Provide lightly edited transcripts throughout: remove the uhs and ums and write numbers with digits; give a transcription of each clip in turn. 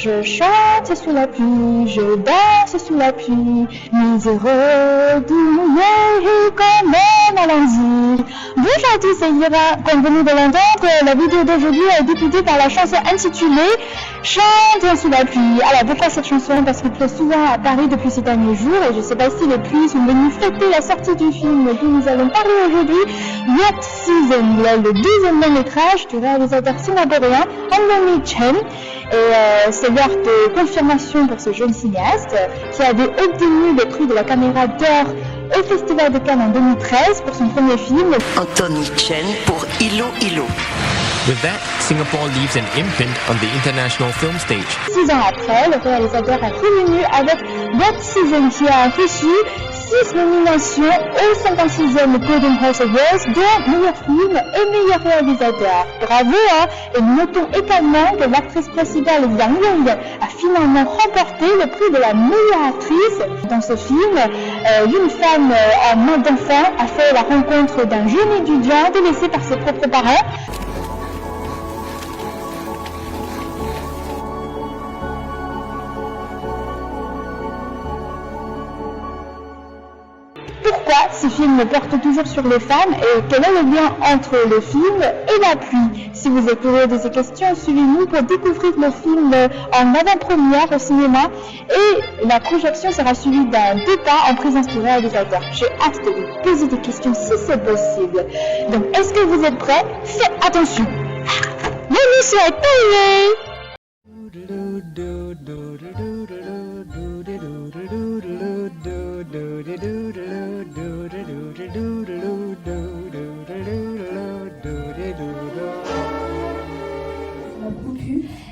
Je chante sous la pluie, je danse sous la pluie, miséreux douillet quand même à l'asile. Bonjour à tous, c'est Ira. Comme vous venez de l'entendre, la vidéo d'aujourd'hui est débutée par la chanson intitulée Chante sous la pluie. Alors pourquoi cette chanson? Parce qu'il pleut souvent à Paris depuis ces derniers jours et je sais pas si les pluies sont venues fêter la sortie du film dont nous allons parler aujourd'hui, Wet Season, le deuxième long métrage du réalisateur singapourien Han Chen. Et c'est l'heure de confirmation pour ce jeune cinéaste qui avait obtenu le prix de la caméra d'or au Festival de Cannes en 2013 pour son premier film. Anthony Chen pour Ilo Ilo. With that, Singapore leaves an imprint on the international film stage. 6 ans après, le réalisateur est revenu avec Wet Season qui a reçu 6 nominations au 56e Golden Horse Awards, dont meilleur film et meilleur réalisateur. Bravo, hein! Et notons également que l'actrice principale Yang Young a finalement remporté le prix de la meilleure actrice. Dans ce film, une femme en mode d'enfant a fait la rencontre d'un jeune étudiant délaissé par ses propres parents. Pourquoi ce film porte toujours sur les femmes et quel est le lien entre le film et la pluie? Si vous êtes curieux de ces questions, suivez-nous pour découvrir le film en avant-première au cinéma et la projection sera suivie d'un débat en présence du réalisateur. J'ai hâte de vous poser des questions si c'est possible. Donc, est-ce que vous êtes prêts? Faites attention! L'émission est terminée!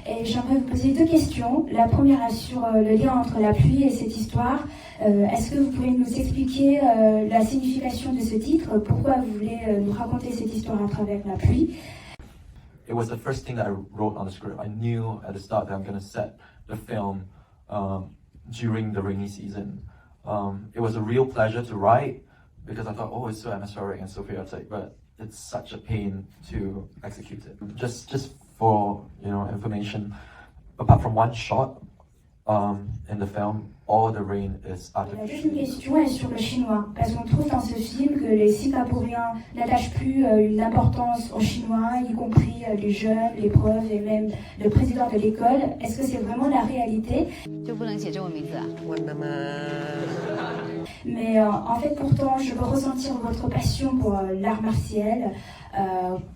Et j'aimerais vous poser deux questions. La première est sur le lien entre la pluie et cette histoire. Est-ce que vous pouvez nous expliquer la signification de ce titre? Pourquoi vous voulez nous raconter cette histoire à travers la pluie? It was the first thing that I wrote on the script. I knew at the start that I'm going to set the film during the rainy season. It was a real pleasure to write because I thought, oh, it's so atmospheric and so patriotic, but it's such a pain to execute it. Just for information, apart from one shot in the film, all the rain is artificial. La deuxième question est sur le chinois, parce qu'on trouve dans ce film que les Singapouriens n'attachent plus une importance au chinois, y compris les jeunes, les profs et même le président de l'école. Est-ce que c'est vraiment la réalité? Mais en fait, pourtant, je peux ressentir votre passion pour l'art martial,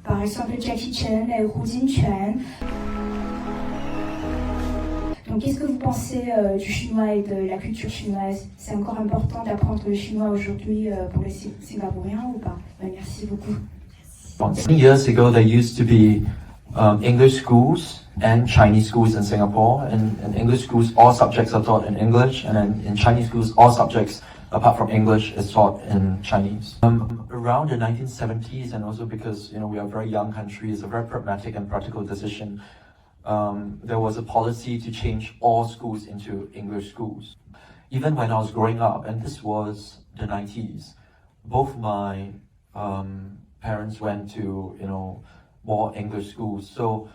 par exemple Jackie Chan et Hu Jinquan. Donc, qu'est-ce que vous pensez du chinois et de la culture chinoise? C'est encore important d'apprendre le chinois aujourd'hui pour les Singapouriens ou pas? Merci beaucoup. Many years ago, there used to be English schools and Chinese schools in Singapore. In English schools, all subjects are taught in English, and then in Chinese schools, all subjects apart from English is taught in Chinese. Around the 1970s, and also because we are a very young country, it's a very pragmatic and practical decision. There was a policy to change all schools into English schools. Even when I was growing up, and this was the 90s, both my parents went to more English schools. So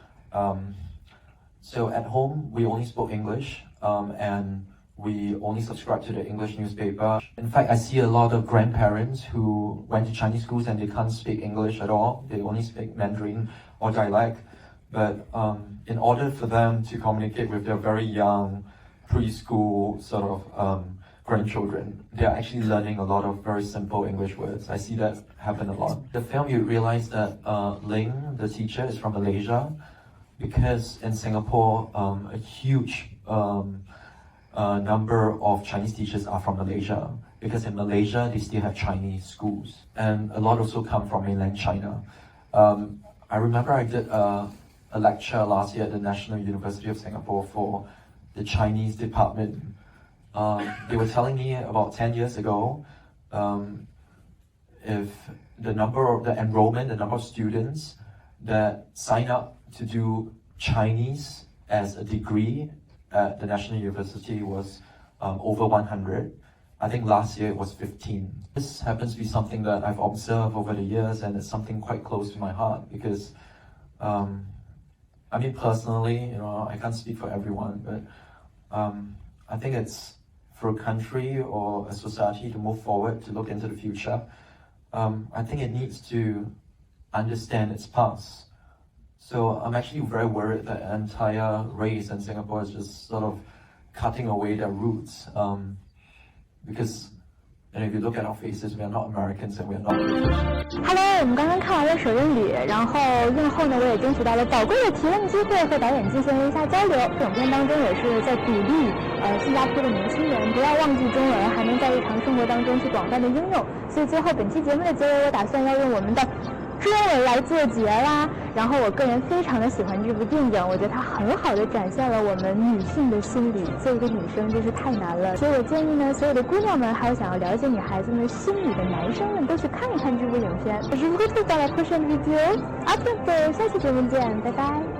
at home we only spoke English, and we only subscribed to the English newspaper. In fact, I see a lot of grandparents who went to Chinese schools and they can't speak English at all. They only speak Mandarin or dialect. But in order for them to communicate with their very young preschool sort of grandchildren, they're actually learning a lot of very simple English words. I see that happen a lot. The film, you realize that Ling, the teacher, is from Malaysia, because in Singapore, a huge number of Chinese teachers are from Malaysia, because in Malaysia, they still have Chinese schools. And a lot also come from mainland China. I remember I did a lecture last year at the National University of Singapore for the Chinese department. They were telling me about 10 years ago, if the enrollment, the number of students that sign up to do Chinese as a degree at the National University was over 100. I think last year it was 15. This happens to be something that I've observed over the years, and it's something quite close to my heart because I mean, personally, you know, I can't speak for everyone, but I think it's for a country or a society to move forward, to look into the future. I think it needs to understand its past. So I'm actually very worried that the entire race in Singapore is just sort of cutting away their roots. Because and if you look at our faces, we are not Americans and we are not British. Hello， 我们刚刚看完了首映礼，然后映后呢，我也争取到了宝贵的提问机会，和导演进行了一下交流。影片当中也是在鼓励新加坡的年轻人不要忘记中文，还能在日常生活当中去广泛的应用。所以最后本期节目的结尾，我打算要用我们的中文来做结啦。然后我个人非常的喜欢这部电影，我觉得它很好的展现了我们女性的心理，做一个女生真是太难了。所以我建议呢，所有的姑娘们还有想要了解女孩子们心理的男生们都去看一看这部影片。Je vous retrouve dans la prochaine vidéo. À bientôt，下期节目见，拜拜。